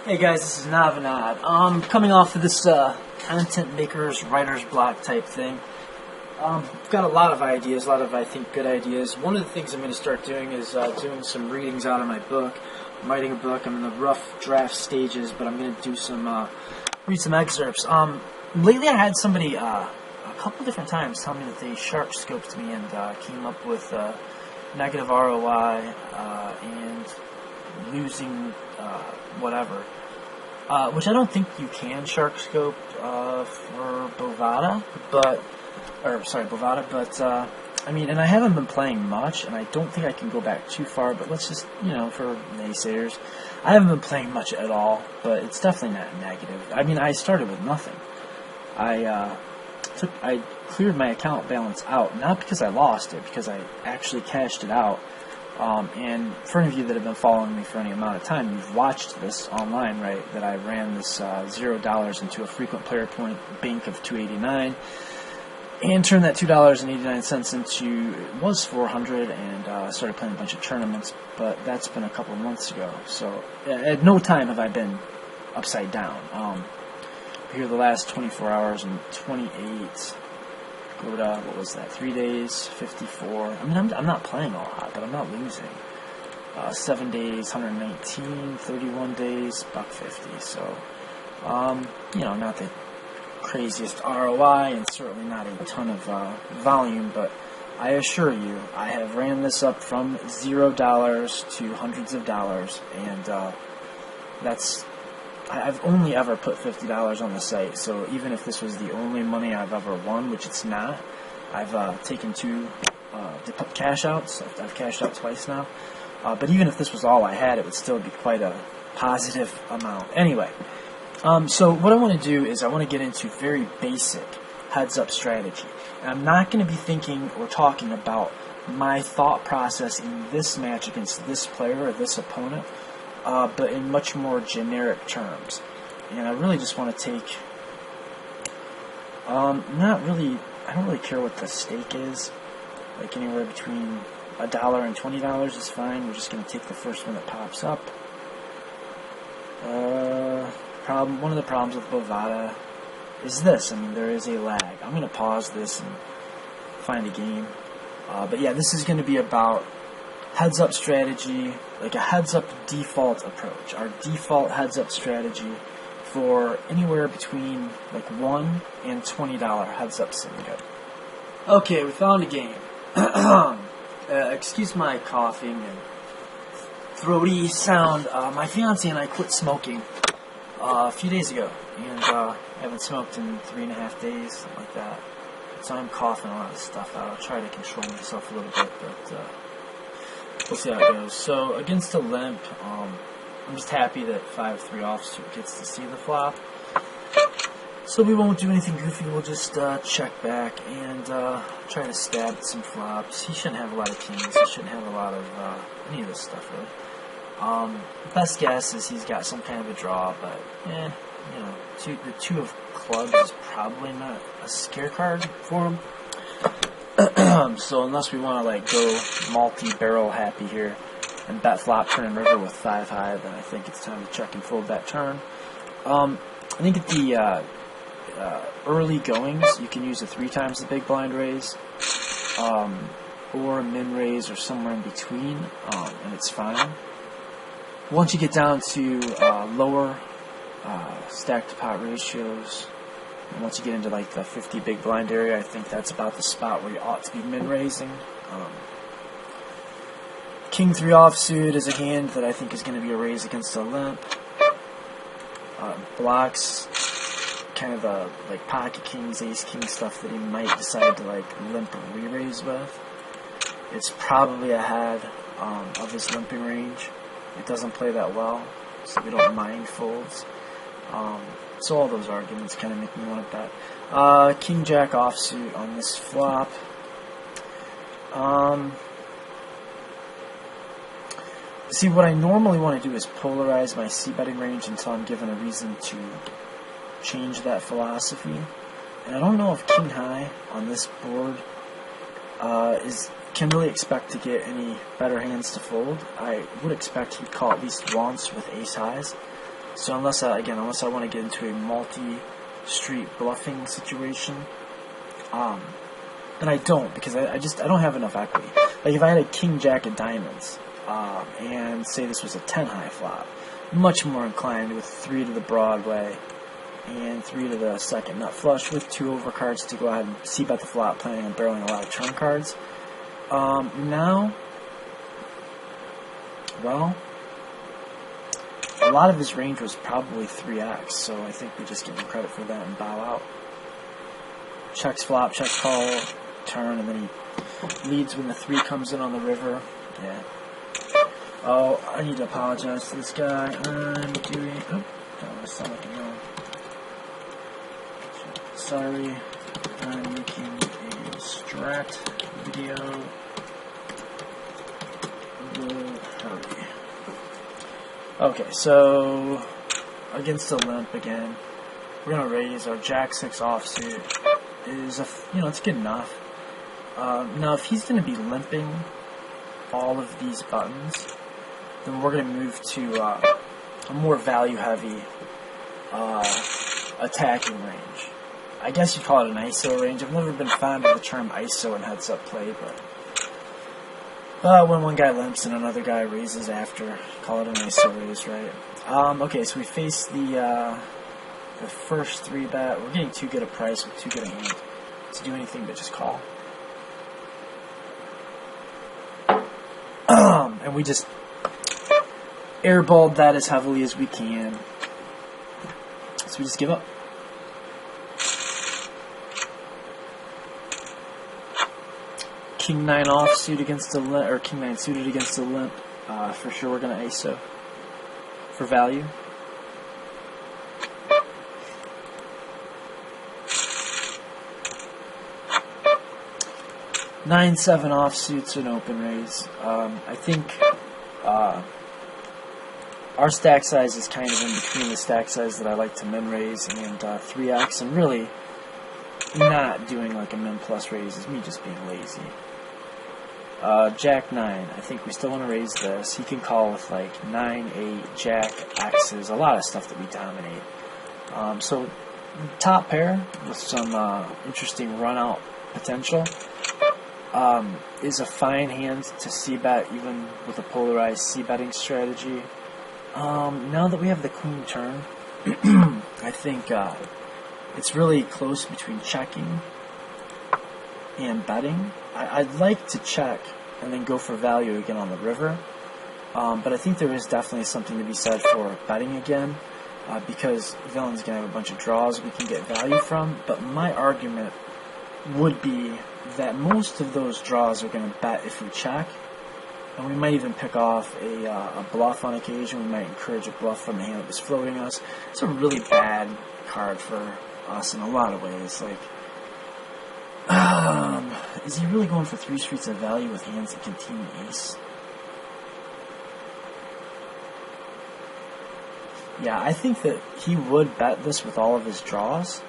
Hey guys, this is Navinad. Coming off of this content maker's writer's block type thing. I've got a lot of ideas, I think, good ideas. One of the things I'm going to start doing is doing some readings out of my book. I'm writing a book. I'm in the rough draft stages, but I'm going to do some, read some excerpts. Lately I had somebody, a couple different times tell me that they shark scoped me and came up with negative ROI and losing whatever. Which I don't think you can shark scope for Bovada, but I mean, and I haven't been playing much, and I don't think I can go back too far, but let's just, for naysayers, I haven't been playing much at all, but it's definitely not negative. I mean, I started with nothing. I cleared my account balance out, not because I lost it, because I actually cashed it out. And for any of you that have been following me for any amount of time, you've watched this online, right? That I ran this $0 into a frequent player point bank of $2.89, and turned that $2.89 into, it was $400, and started playing a bunch of tournaments. But that's been a couple of months ago, so at no time have I been upside down. Here the last 24 hours and 28. Go to, what was that, 3 days, 54. I mean, I'm not playing a lot, but I'm not losing. 7 days, 119, 31 days, $1.50. So, not the craziest ROI, and certainly not a ton of volume, but I assure you, I have ran this up from $0 to hundreds of dollars, and I've only ever put $50 on the site, so even if this was the only money I've ever won, which it's not, I've taken two cash outs. I've cashed out twice now. But even if this was all I had, it would still be quite a positive amount. Anyway, so what I want to do is I want to get into very basic heads-up strategy. And I'm not going to be thinking or talking about my thought process in this match against this player or this opponent, but in much more generic terms. And I really just want to take, I don't really care what the stake is, like anywhere between $1 and $20 is fine. We're just going to take the first one that pops up. One of the problems with Bovada is this. I mean, there is a lag. I'm going to pause this and find a game. But yeah, this is going to be about heads-up strategy, like a heads-up default approach. Our default heads-up strategy for anywhere between like $1 and $20 heads-up syndicate. Okay, we found a game. Excuse my coughing and throaty sound. My fiance and I quit smoking a few days ago, and I haven't smoked in 3.5 days, something like that. So I'm coughing a lot of stuff out. I'll try to control myself a little bit, but we'll see how it goes. So against a limp, I'm just happy that 5-3 offsuit gets to see the flop. So we won't do anything goofy. We'll just check back and try to stab at some flops. He shouldn't have a lot of kings. He shouldn't have a lot of any of this stuff, really. Best guess is he's got some kind of a draw, but the two of clubs is probably not a scare card for him. So unless we want to go multi-barrel happy here and bet flop turn and river with 5 high, then I think it's time to check and fold that turn. I think at the early goings, you can use a 3 times the big blind raise, or a min raise, or somewhere in between, and it's fine. Once you get down to lower stack to pot ratios, and once you get into like the 50 big blind area, I think that's about the spot where you ought to be min raising. King 3 offsuit is a hand that I think is going to be a raise against a limp. Blocks kind of the pocket kings, ace king stuff that he might decide to limp or re-raise with. It's probably ahead of his limping range. It doesn't play that well, so we don't mind folds. So all those arguments kind of make me want to bet. King Jack offsuit on this flop. See, what I normally want to do is polarize my c-betting range until I'm given a reason to change that philosophy. And I don't know if King High on this board can really expect to get any better hands to fold. I would expect he'd call at least once with ace highs. So unless I want to get into a multi-street bluffing situation, then I don't, because I don't have enough equity. Like if I had a king jack of diamonds, and say this was a 10 high flop, much more inclined with 3 to the Broadway and 3 to the second nut flush with 2 overcards to go ahead and c-bet the flop, planning on barreling a lot of turn cards. Now, well, a lot of his range was probably 3x, so I think we just give him credit for that and bow out. Checks flop, checks call, turn, and then he leads when the 3 comes in on the river. Yeah. Oh, I need to apologize to this guy. I'm doing... Oh, that was sound like a no. Sorry. I'm making a strat video. Will hurry. Okay, so against the limp again, we're gonna raise our Jack 6 offsuit. Is it's good enough. Now, if he's gonna be limping all of these buttons, then we're going to move to a more value-heavy attacking range. I guess you'd call it an ISO range. I've never been fond of the term ISO in heads-up play, but when one guy limps and another guy raises after, call it an ISO raise, right? Okay, so we face the first 3-bet. We're getting too good a price with too good a hand to do anything but just call. And we just airballed that as heavily as we can. So we just give up. King 9 offsuit against the limp, or King 9 suited against the limp. For sure we're going to ISO for value. Nine 7 offsuits an open raise. I think our stack size is kind of in between the stack size that I like to min raise and 3x, and really not doing like a min plus raise is me just being lazy. Jack 9, I think we still want to raise this. He can call with like 9, 8, Jack, X's, a lot of stuff that we dominate. So top pair with some interesting run out potential. Is a fine hand to c-bet even with a polarized c-betting strategy. Now that we have the queen turn, I think it's really close between checking and betting. I'd like to check and then go for value again on the river, but I think there is definitely something to be said for betting again, because villain's going to have a bunch of draws we can get value from, but my argument would be that most of those draws are going to bet if we check, and we might even pick off a bluff on occasion. We might encourage a bluff from the hand that was floating us. It's a really bad card for us in a lot of ways. Like, is he really going for 3 streets of value with hands that contain ace? Yeah, I think that he would bet this with all of his draws.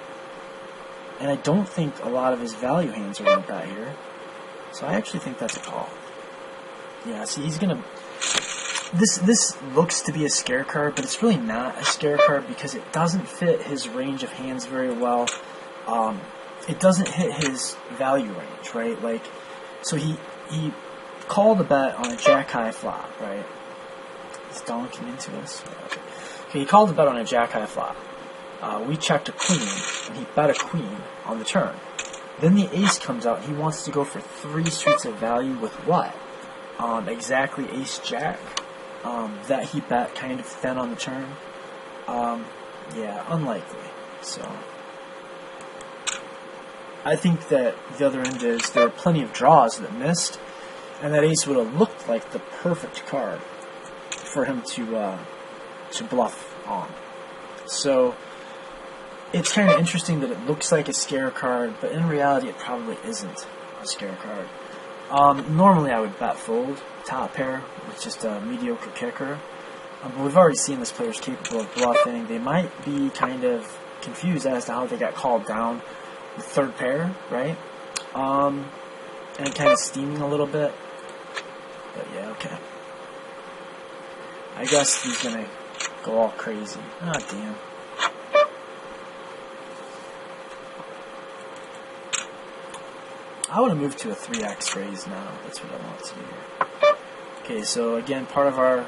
And I don't think a lot of his value hands are going to bet here. So I actually think that's a call. Yeah, see, he's going to... This looks to be a scare card, but it's really not a scare card because it doesn't fit his range of hands very well. It doesn't hit his value range, right? Like, so he called a bet on a jack-high flop, right? Is donking into us? Okay, he called a bet on a jack-high flop. We checked a queen, and he bet a queen on the turn. Then the ace comes out, and he wants to go for 3 streets of value with what? Exactly ace-jack. That he bet kind of thin on the turn. Yeah, unlikely. So, I think that the other end is there are plenty of draws that missed, and that ace would have looked like the perfect card for him to bluff on. So, it's kind of interesting that it looks like a scare card, but in reality it probably isn't a scare card. Normally I would bet fold, top pair, with just a mediocre kicker. But we've already seen this player's capable of bluffing. They might be kind of confused as to how they got called down with third pair, right? And kind of steaming a little bit. But yeah, okay. I guess he's going to go all crazy. Ah, damn. I want to move to a 3x raise now. That's what I want to do here. Okay, so again, part of our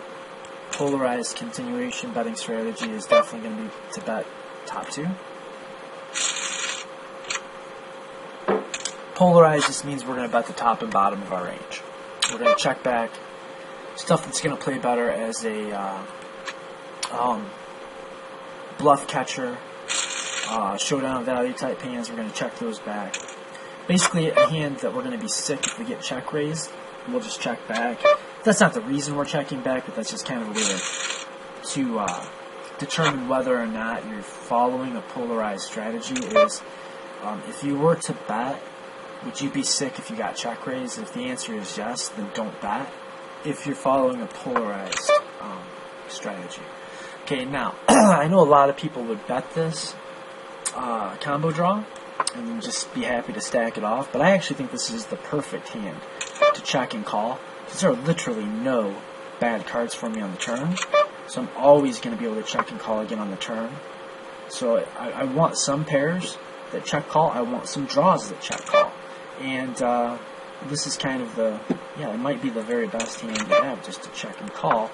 polarized continuation betting strategy is definitely going to be to bet top 2. Polarized just means we're going to bet the top and bottom of our range. We're going to check back stuff that's going to play better as a bluff catcher, showdown value type hands. We're going to check those back. Basically, a hand that we're going to be sick if we get check raised, we'll just check back. That's not the reason we're checking back, but that's just kind of a way to determine whether or not you're following a polarized strategy. Is if you were to bet, would you be sick if you got check raised? If the answer is yes, then don't bet. If you're following a polarized strategy. Okay, now, I know a lot of people would bet this combo draw and then just be happy to stack it off, but I actually think this is the perfect hand to check and call, because there are literally no bad cards for me on the turn, so I'm always going to be able to check and call again on the turn. So I want some pairs that check call, I want some draws that check call, and this is kind of it might be the very best hand you have just to check and call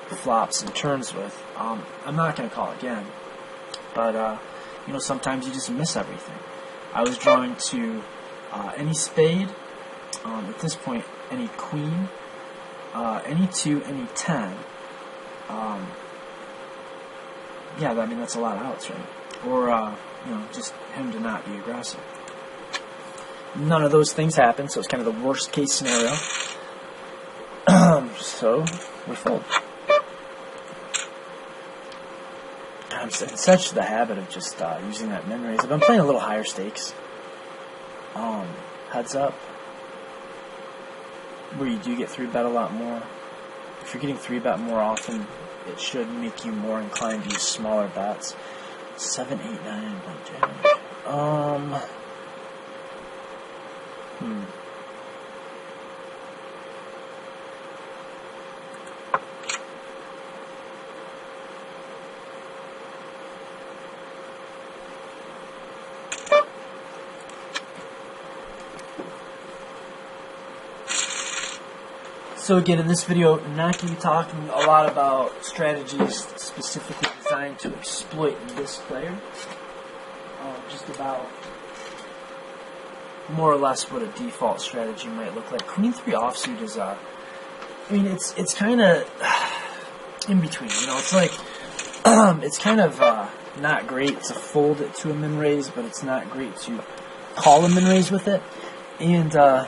flops and turns with. I'm not going to call again, but sometimes you just miss everything. I was drawing to any spade, at this point any queen, any 2, any 10. Yeah, I mean that's a lot of outs, right? Or just him to not be aggressive. None of those things happen, so it's kind of the worst case scenario. So we fold. I'm in such the habit of just using that min raise. I've been playing a little higher stakes. Heads up, where you do get 3-bet a lot more. If you're getting 3-bet more often, it should make you more inclined to use smaller bets. 7, 8, 9, blackjack. So again, in this video, I'm not going to be talking a lot about strategies specifically designed to exploit this player. Just about more or less what a default strategy might look like. Queen 3 offsuit is it's kind of in between. It's like it's kind of not great to fold it to a min raise, but it's not great to call a min raise with it. And to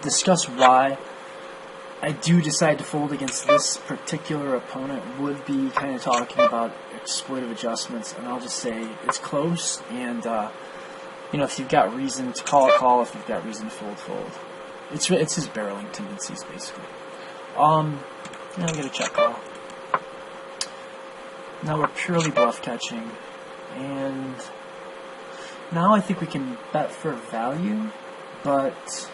discuss why I do decide to fold against this particular opponent would be kind of talking about exploitive adjustments, and I'll just say it's close, and if you've got reason to call, if you've got reason to fold. It's his barreling tendencies, basically. Now we get a check call. Now we're purely bluff catching, and now I think we can bet for value, but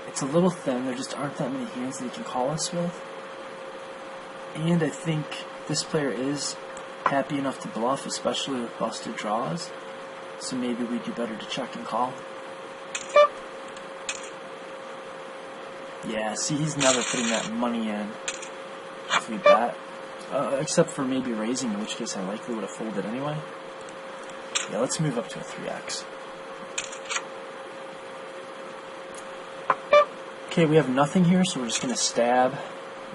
it's a little thin. There just aren't that many hands that he can call us with. And I think this player is happy enough to bluff, especially with busted draws. So maybe we do better to check and call. Yeah, see, he's never putting that money in if we bet. Except for maybe raising, in which case I likely would have folded anyway. Yeah, let's move up to a 3x. Okay, we have nothing here, so we're just going to stab.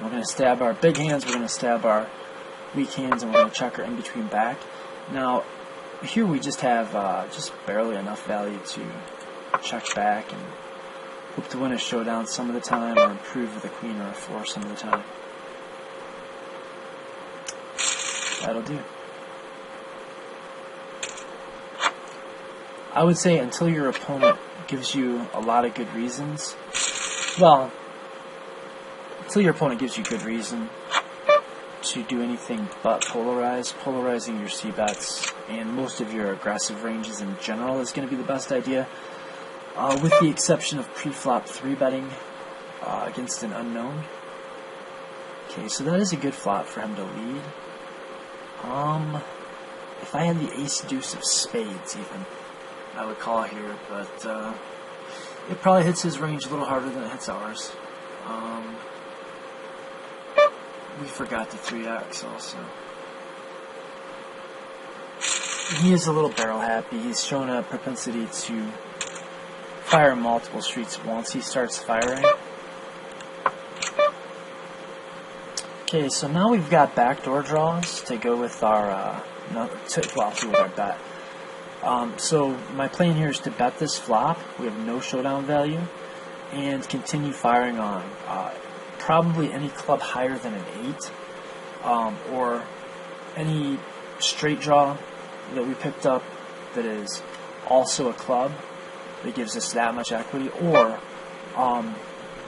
We're going to stab our big hands, we're going to stab our weak hands, and we're going to check our in-between back. Now, here we just have just barely enough value to check back and hope to win a showdown some of the time, or improve with a queen or a 4 some of the time. That'll do. I would say until your opponent gives you a lot of good reasons, until your opponent gives you good reason to do anything but polarizing your c-bets and most of your aggressive ranges in general is going to be the best idea, with the exception of pre-flop 3-betting against an unknown. Okay, so that is a good flop for him to lead. If I had the ace deuce of spades, even, I would call here, but it probably hits his range a little harder than it hits ours. We forgot the 3x also. He is a little barrel happy. He's shown a propensity to fire multiple streets once he starts firing. Okay, so now we've got backdoor draws to go with our with our bet. So my plan here is to bet this flop. We have no showdown value, and continue firing on probably any club higher than an 8, or any straight draw that we picked up that is also a club that gives us that much equity, or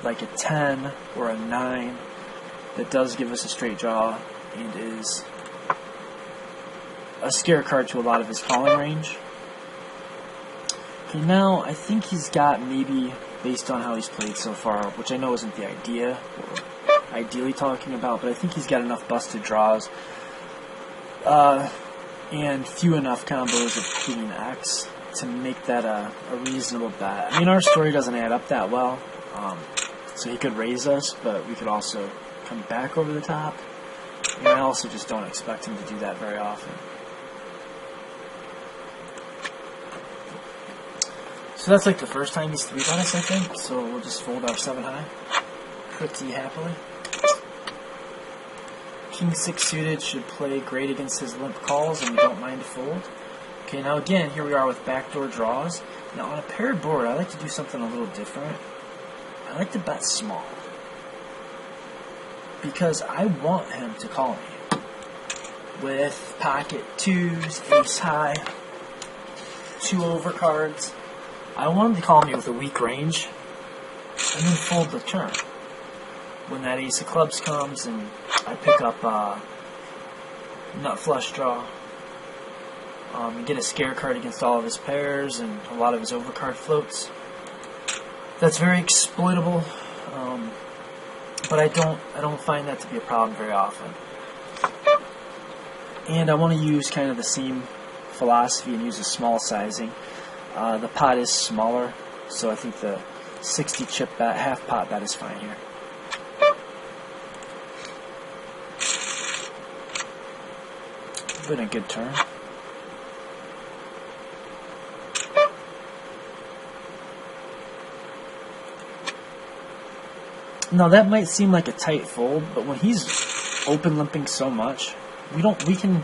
like a 10 or a 9 that does give us a straight draw and is a scare card to a lot of his calling range. Okay, now I think he's got, maybe based on how he's played so far, which I know isn't the idea we're ideally talking about, but I think he's got enough busted draws and few enough combos of Queen X to make that a reasonable bet. I mean, our story doesn't add up that well, so he could raise us, but we could also come back over the top, and I also just don't expect him to do that very often. So that's like the first time he's 3-bet us, I think, so we'll just fold our 7 high pretty happily. King 6 suited should play great against his limp calls, and we don't mind a fold. Okay, now again, here we are with backdoor draws. Now on a paired board, I like to do something a little different. I like to bet small, because I want him to call me with pocket 2s, ace high, 2 overcards. I want him to call me with a weak range, and then fold the turn. When that ace of clubs comes and I pick up nut flush draw, and get a scare card against all of his pairs and a lot of his overcard floats. That's very exploitable, but I don't find that to be a problem very often. And I want to use kind of the same philosophy and use a small sizing. The pot is smaller, so I think the 60 chip bet, half pot bet is fine here. Been a good turn. Now that might seem like a tight fold, but when he's open limping so much, we can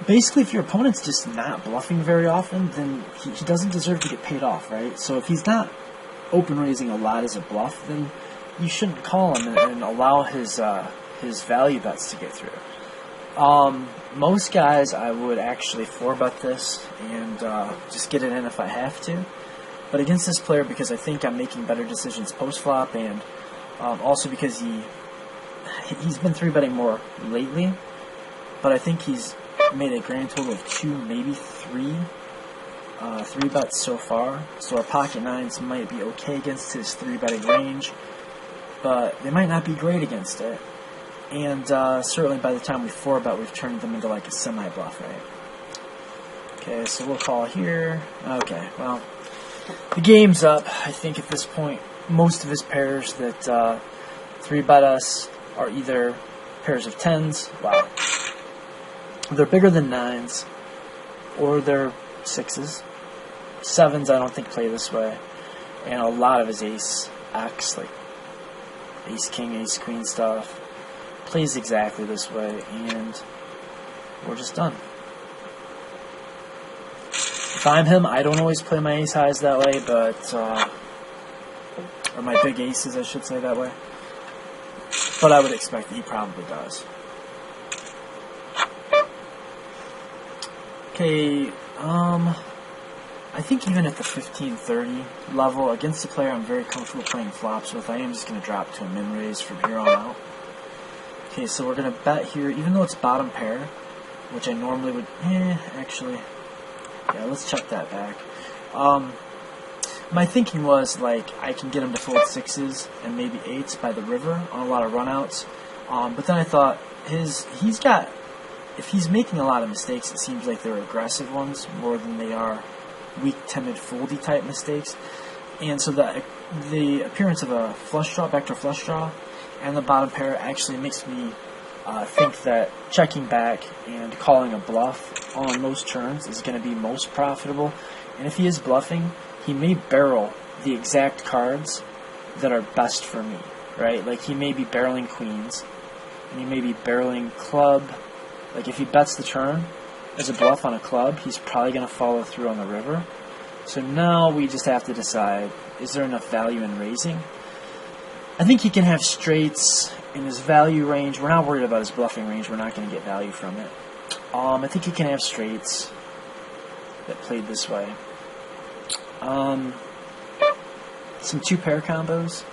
basically, if your opponent's just not bluffing very often, then he doesn't deserve to get paid off, right? So if he's not open raising a lot as a bluff, then you shouldn't call him and allow his value bets to get through. Most guys, I would actually 4-bet this and just get it in if I have to. But against this player, because I think I'm making better decisions post-flop, and also because he's been 3-betting more lately, but I think he's made a grand total of 2, maybe 3 3-bets so far. So our pocket 9s might be okay against his 3-betting range, but they might not be great against it. And certainly by the time we 4-bet, we've turned them into like a semi-bluff, right? Okay, so we'll call here. Okay, well, the game's up. I think at this point, most of his pairs that 3-bet us are either pairs of 10s. Wow. They're bigger than 9s, or they're 6s. 7s I don't think play this way. And a lot of his ace X, like ace king, ace queen stuff, plays exactly this way, and we're just done. If I'm him, I don't always play my ace highs that way, but or my big aces, I should say, that way. But I would expect that he probably does. Okay, I think even at the 15-30 level, against a player I'm very comfortable playing flops with, I am just going to drop to a min raise from here on out. Okay, so we're going to bet here, even though it's bottom pair, which I normally would, actually, yeah, let's check that back. My thinking was, like, I can get him to fold 6s and maybe 8s by the river on a lot of runouts, but then I thought, he's got if he's making a lot of mistakes, it seems like they're aggressive ones more than they are weak, timid, foldy type mistakes. And so the appearance of a flush draw, backdoor flush draw, and the bottom pair actually makes me think that checking back and calling a bluff on most turns is going to be most profitable. And if he is bluffing, he may barrel the exact cards that are best for me, right? Like he may be barreling queens, and he may be barreling club. Like if he bets the turn as a bluff on a club, he's probably going to follow through on the river. So now we just have to decide, is there enough value in raising? I think he can have straights in his value range. We're not worried about his bluffing range. We're not going to get value from it. I think he can have straights that played this way. Some 2-pair combos.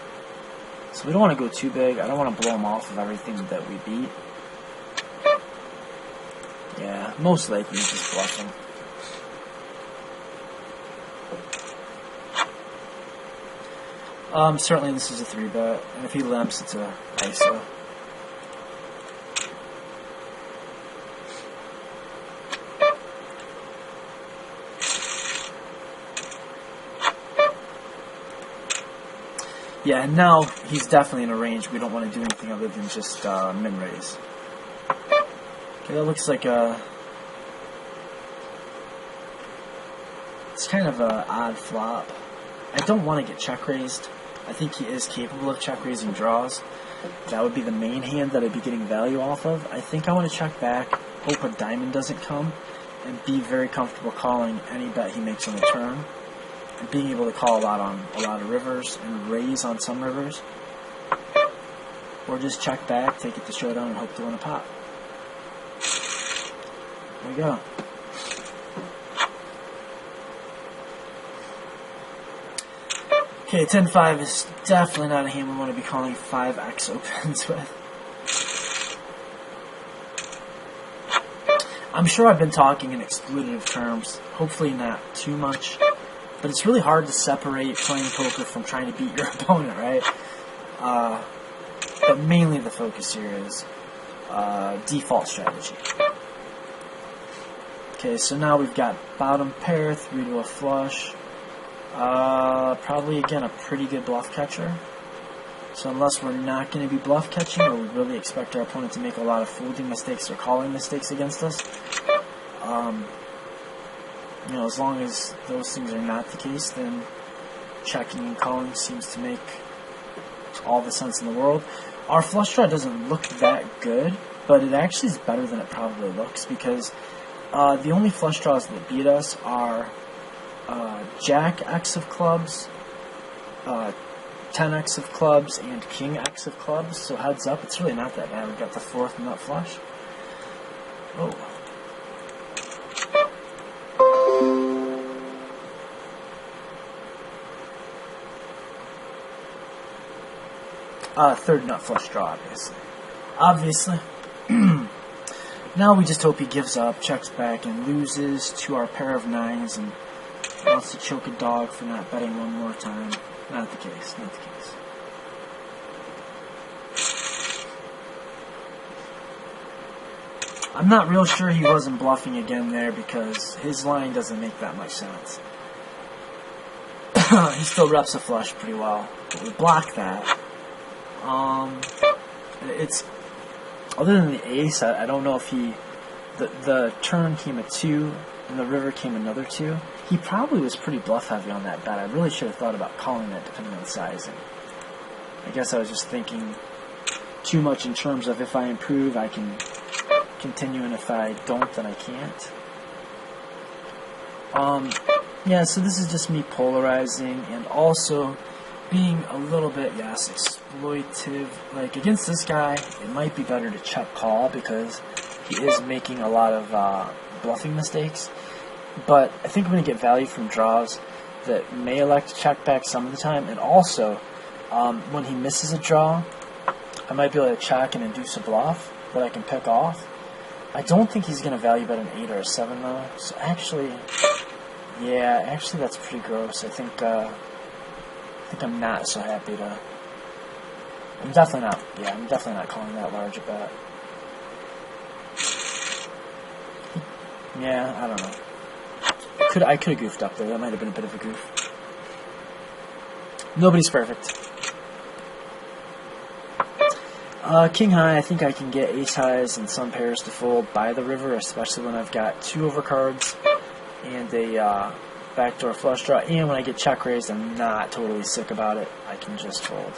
So we don't want to go too big. I don't want to blow him off of everything that we beat. Yeah, most likely he's just bluffing. Certainly this is a 3-bet, and if he limps, it's a ISO. Yeah, and now he's definitely in a range we don't want to do anything other than just min-raise. Okay, that looks like a... It's kind of an odd flop. I don't want to get check-raised. I think he is capable of check-raising draws. That would be the main hand that I'd be getting value off of. I think I want to check back, hope a diamond doesn't come, and be very comfortable calling any bet he makes on the turn. And being able to call a lot on a lot of rivers and raise on some rivers. Or just check back, take it to showdown, and hope to win a pot. There we go. Okay, 10-5 is definitely not a hand we want to be calling 5x opens with. I'm sure I've been talking in exploitative terms, hopefully not too much, but it's really hard to separate playing poker from trying to beat your opponent, right? But mainly the focus here is default strategy. Okay, so now we've got bottom pair, 3 to a flush. Probably, again, a pretty good bluff catcher. So unless we're not going to be bluff catching, or we really expect our opponent to make a lot of folding mistakes or calling mistakes against us, you know, as long as those things are not the case, then checking and calling seems to make all the sense in the world. Our flush draw doesn't look that good, but it actually is better than it probably looks, because the only flush draws that beat us are Jack X of clubs, 10x of clubs, and King X of clubs. So heads up, it's really not that bad. We've got the 4th nut flush. Oh. 3rd nut flush draw, obviously. Now we just hope he gives up, checks back, and loses to our pair of 9s, and wants to choke a dog for not betting one more time. Not the case, not the case. I'm not real sure he wasn't bluffing again there, because his line doesn't make that much sense. He still reps a flush pretty well. But we block that. It's... Other than the ace, I don't know if he... The turn came a 2, and the river came another 2. He probably was pretty bluff heavy on that bet. I really should have thought about calling that depending on sizing. I guess I was just thinking too much in terms of if I improve, I can continue, and if I don't, then I can't. Yeah, so this is just me polarizing and also being a little bit, yes, exploitive. Like, against this guy, it might be better to check call because he is making a lot of bluffing mistakes. But I think I'm going to get value from draws that may elect to check back some of the time. And also, when he misses a draw, I might be able to check and induce a bluff that I can pick off. I don't think he's going to value bet an 8 or a 7, though. So actually, yeah, actually that's pretty gross. I think I'm not so happy to... I'm definitely not calling that large a bet. Yeah, I don't know. I could have goofed up there. That might have been a bit of a goof. Nobody's perfect. King high, I think I can get ace highs and some pairs to fold by the river, especially when I've got 2 overcards and a backdoor flush draw. And when I get check raised, I'm not totally sick about it. I can just fold.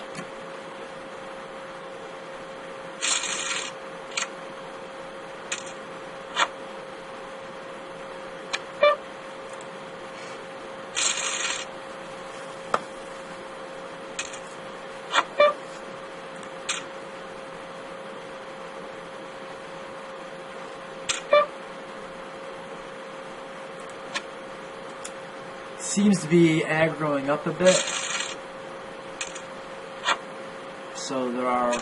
Seems to be aggroing up a bit, so there are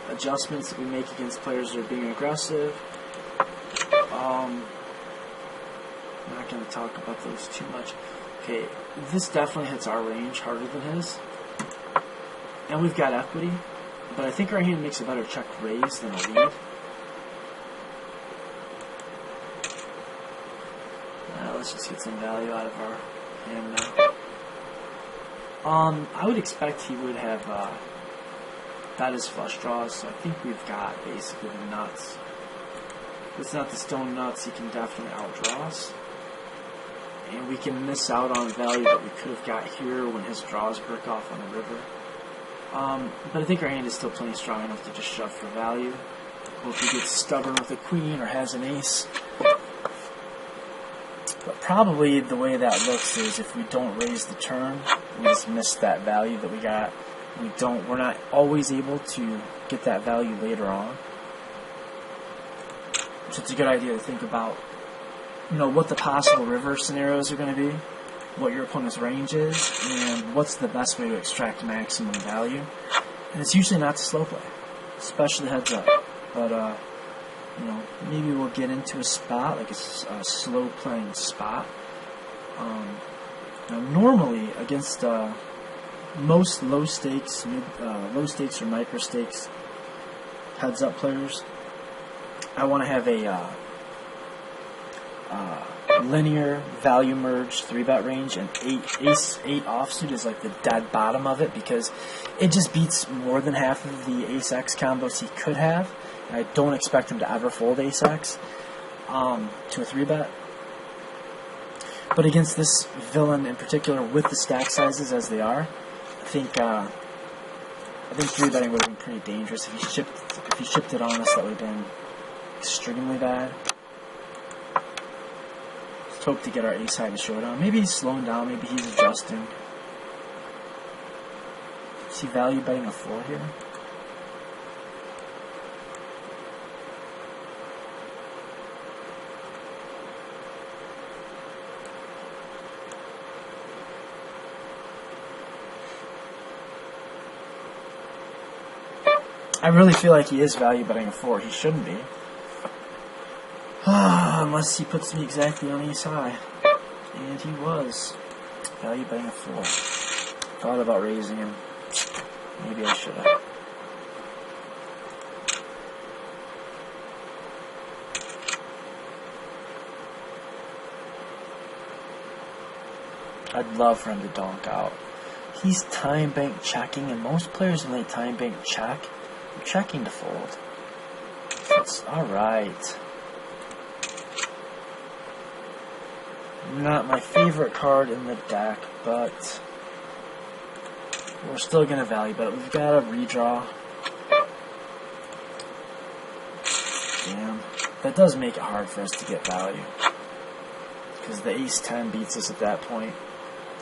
adjustments that we make against players that are being aggressive. I'm not going to talk about those too much. Okay, this definitely hits our range harder than his, and we've got equity, but I think our hand makes a better check raise than a lead. Let's just get some value out of our hand now. I would expect he would have bet his flush draws, so I think we've got basically the nuts. If it's not the stone nuts, he can definitely outdraw us. And we can miss out on value that we could have got here when his draws break off on the river. But I think our hand is still plenty strong enough to just shove for value. Or if he gets stubborn with a queen or has an ace. But probably the way that looks is if we don't raise the turn, we just miss that value that we got. We're not always able to get that value later on. So it's a good idea to think about, what the possible river scenarios are going to be, what your opponent's range is, and what's the best way to extract maximum value. And it's usually not to slow play, especially heads up. But maybe we'll get into a spot, like a slow playing spot. Now normally against most low stakes or micro stakes heads up players, I want to have a linear value merge 3-bet range, and ace 8 offsuit is like the dead bottom of it because it just beats more than half of the ace X combos he could have. I don't expect him to ever fold ace X to a 3-bet. But against this villain in particular, with the stack sizes as they are, I think 3-betting would have been pretty dangerous. If he shipped it on us, that would have been extremely bad. Just hope to get our ace high to showdown. Maybe he's slowing down. Maybe he's adjusting. Is he value betting a 4 here? I really feel like he is value betting a 4. He shouldn't be. Unless he puts me exactly on ace high. And he was. Value betting a 4. Thought about raising him. Maybe I should have. I'd love for him to donk out. He's time bank checking, and most players when they time bank check, they're checking to fold. That's alright. Not my favorite card in the deck, but we're still going to value bet it. We've got a redraw. Damn. That does make it hard for us to get value. Because the ace 10 beats us at that point.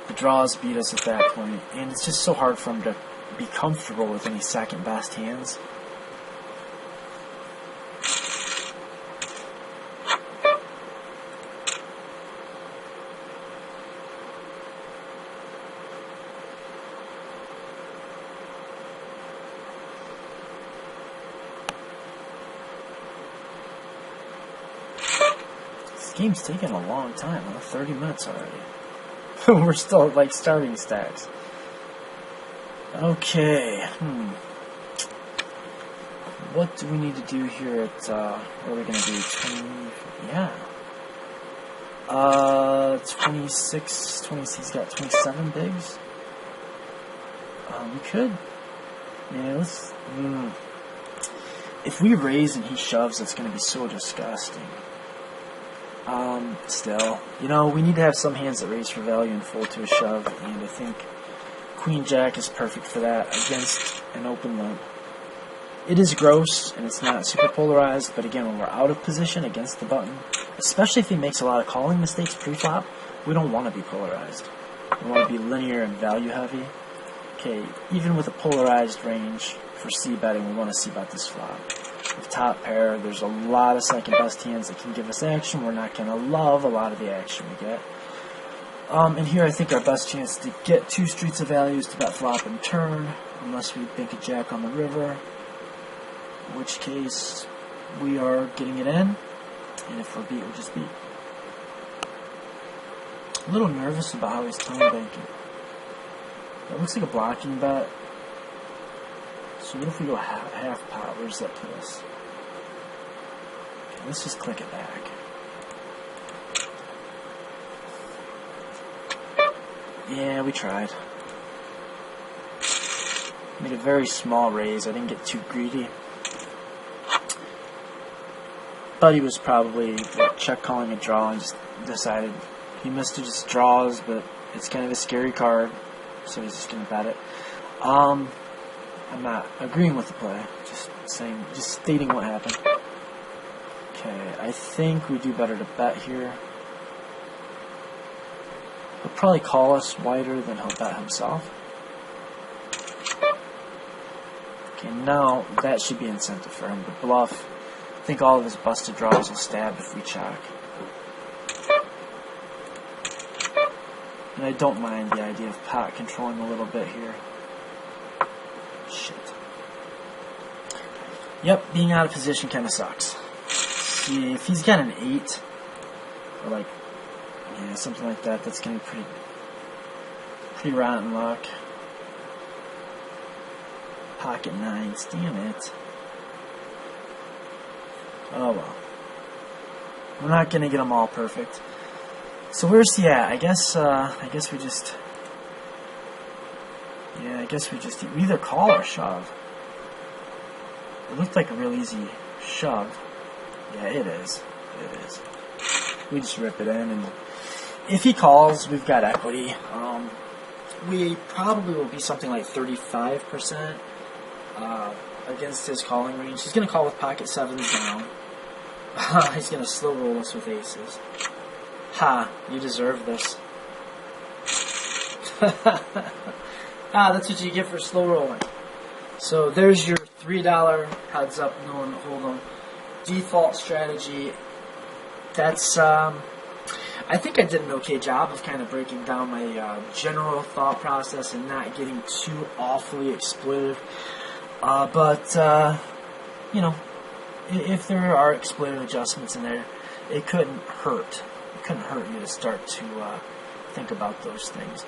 The draws beat us at that point. And it's just so hard for him to be comfortable with any second best hands. Game's taking a long time, 30 minutes already. We're still like starting stacks. Okay. What do we need to do here at, what are we going to do? 20, yeah. 26, he's got 27 bigs. We could. Yeah, let's. If we raise and he shoves, it's going to be so disgusting. Still, we need to have some hands that raise for value and fold to a shove, and I think Queen Jack is perfect for that against an open limp. It is gross, and it's not super polarized, but again, when we're out of position against the button, especially if he makes a lot of calling mistakes pre-flop, we don't want to be polarized. We want to be linear and value heavy. Okay, even with a polarized range for c-betting, we want to c-bet this flop. With top pair, there's a lot of second-best hands that can give us action. We're not going to love a lot of the action we get. And here I think our best chance to get 2 streets of value is to bet flop and turn, unless we bank a jack on the river, in which case we are getting it in, and if we're beat, we're just beat. A little nervous about how he's tone banking. That looks like a blocking bet. So what if we go half pot? Where does that put us? Okay, let's just click it back. Yeah, we tried. Made a very small raise. I didn't get too greedy. Thought he was probably check calling a draw and just decided he missed just draws, but it's kind of a scary card, so he's just going to bet it. I'm not agreeing with the play, just stating what happened. Okay, I think we do better to bet here. He'll probably call us wider than he'll bet himself. Okay, now that should be incentive for him to bluff. I think all of his busted draws will stab if we check. And I don't mind the idea of pot controlling a little bit here. Shit. Yep, being out of position kind of sucks. See, if he's got an 8, or something like that, that's going to be pretty rotten luck. Pocket 9s, damn it. Oh well. We're not going to get them all perfect. So where's he at? I guess we just... Yeah, I guess we either call or shove. It looked like a real easy shove. Yeah, it is. It is. We just rip it in, and if he calls, we've got equity. We probably will be something like 35% against his calling range. He's going to call with pocket 7s down. He's going to slow roll us with aces. Ha, you deserve this. That's what you get for slow rolling. So there's your $3 heads up, no one hold 'em default strategy. That's I think I did an okay job of kind of breaking down my general thought process and not getting too awfully exploitive. But if there are exploitive adjustments in there, it couldn't hurt. It couldn't hurt you to start to think about those things.